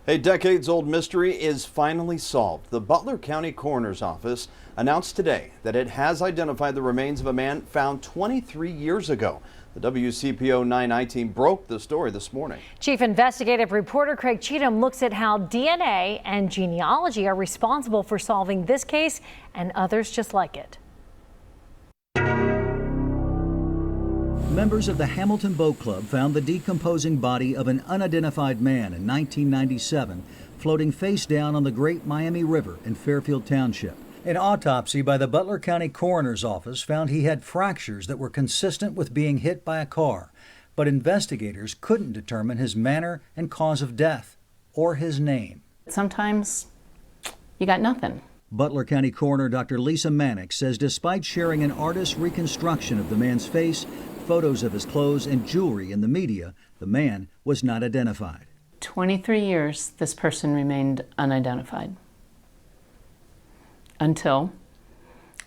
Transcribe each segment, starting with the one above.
A decades-old mystery is finally solved. The Butler County Coroner's Office announced today that it has identified the remains of a man found 23 years ago. The WCPO 9 team broke the story this morning. Chief investigative reporter Craig Cheatham looks at how DNA and genealogy are responsible for solving this case and others just like it. Members of the Hamilton Boat Club found the decomposing body of an unidentified man in 1997 floating face down on the Great Miami River in Fairfield Township. An autopsy by the Butler County Coroner's Office found he had fractures that were consistent with being hit by a car, but investigators couldn't determine his manner and cause of death or his name. Sometimes you got nothing. Butler County Coroner Dr. Lisa Mannix says despite sharing an artist's reconstruction of the man's face, photos of his clothes and jewelry in the media, the man was not identified. 23 years this person remained unidentified until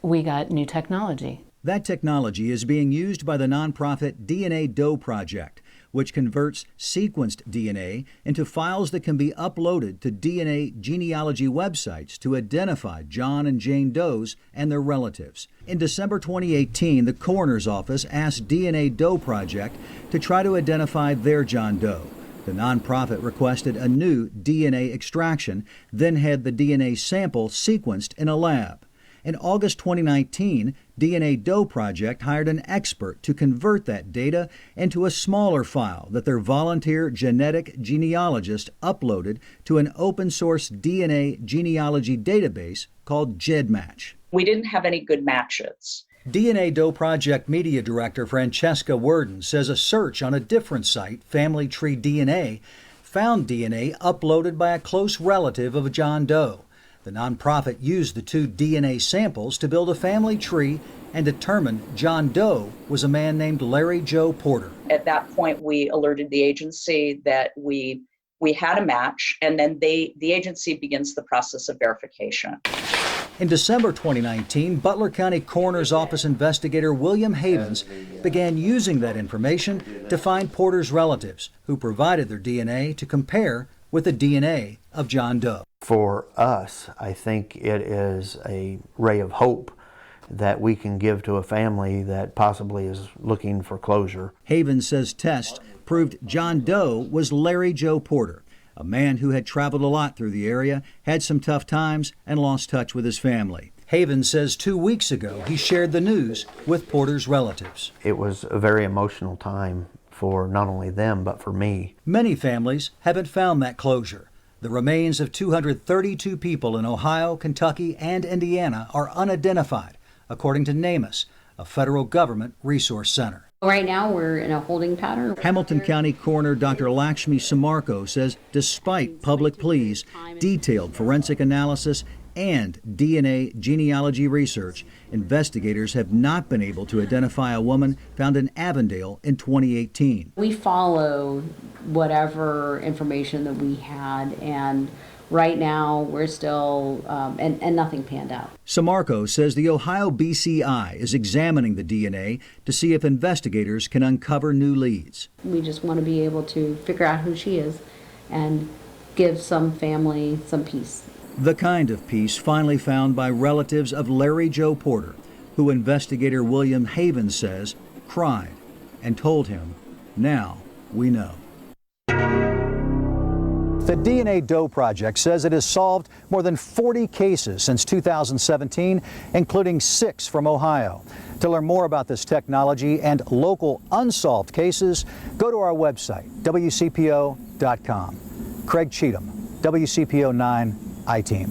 we got new technology. That technology is being used by the nonprofit DNA Doe Project, which converts sequenced DNA into files that can be uploaded to DNA genealogy websites to identify John and Jane Does and their relatives. In December 2018, the coroner's office asked DNA Doe Project to try to identify their John Doe. The nonprofit requested a new DNA extraction, then had the DNA sample sequenced in a lab. In August 2019, DNA Doe Project hired an expert to convert that data into a smaller file that their volunteer genetic genealogist uploaded to an open-source DNA genealogy database called GEDmatch. We didn't have any good matches. DNA Doe Project Media Director Francesca Worden says a search on a different site, Family Tree DNA, found DNA uploaded by a close relative of John Doe. The nonprofit used the two DNA samples to build a family tree and determined John Doe was a man named Larry Joe Porter. At that point, we alerted the agency that we had a match, and then the agency begins the process of verification. In December 2019, Butler County Coroner's Office investigator William Havens began using that information to find Porter's relatives, who provided their DNA to compare with the DNA of John Doe. For us, I think it is a ray of hope that we can give to a family that possibly is looking for closure. Havens says tests proved John Doe was Larry Joe Porter, a man who had traveled a lot through the area, had some tough times, and lost touch with his family. Havens says 2 weeks ago he shared the news with Porter's relatives. It was a very emotional time for not only them, but for me. Many families haven't found that closure. The remains of 232 people in Ohio, Kentucky, and Indiana are unidentified, according to NamUs, a federal government resource center. Right now, we're in a holding pattern. Hamilton County Coroner Dr. Lakshmi Samarko says despite public pleas, detailed forensic analysis, and DNA genealogy research, investigators have not been able to identify a woman found in Avondale in 2018. We follow whatever information that we had, and right now we're still, and nothing panned out. Samarko says the Ohio BCI is examining the DNA to see if investigators can uncover new leads. We just want to be able to figure out who she is and give some family some peace. The kind of peace finally found by relatives of Larry Joe Porter, who investigator William Havens says cried and told him, "Now we know." The DNA Doe Project says it has solved more than 40 cases since 2017, including 6 from Ohio. To learn more about this technology and local unsolved cases, go to our website, WCPO.com. Craig Cheatham, WCPO 9 I-Team.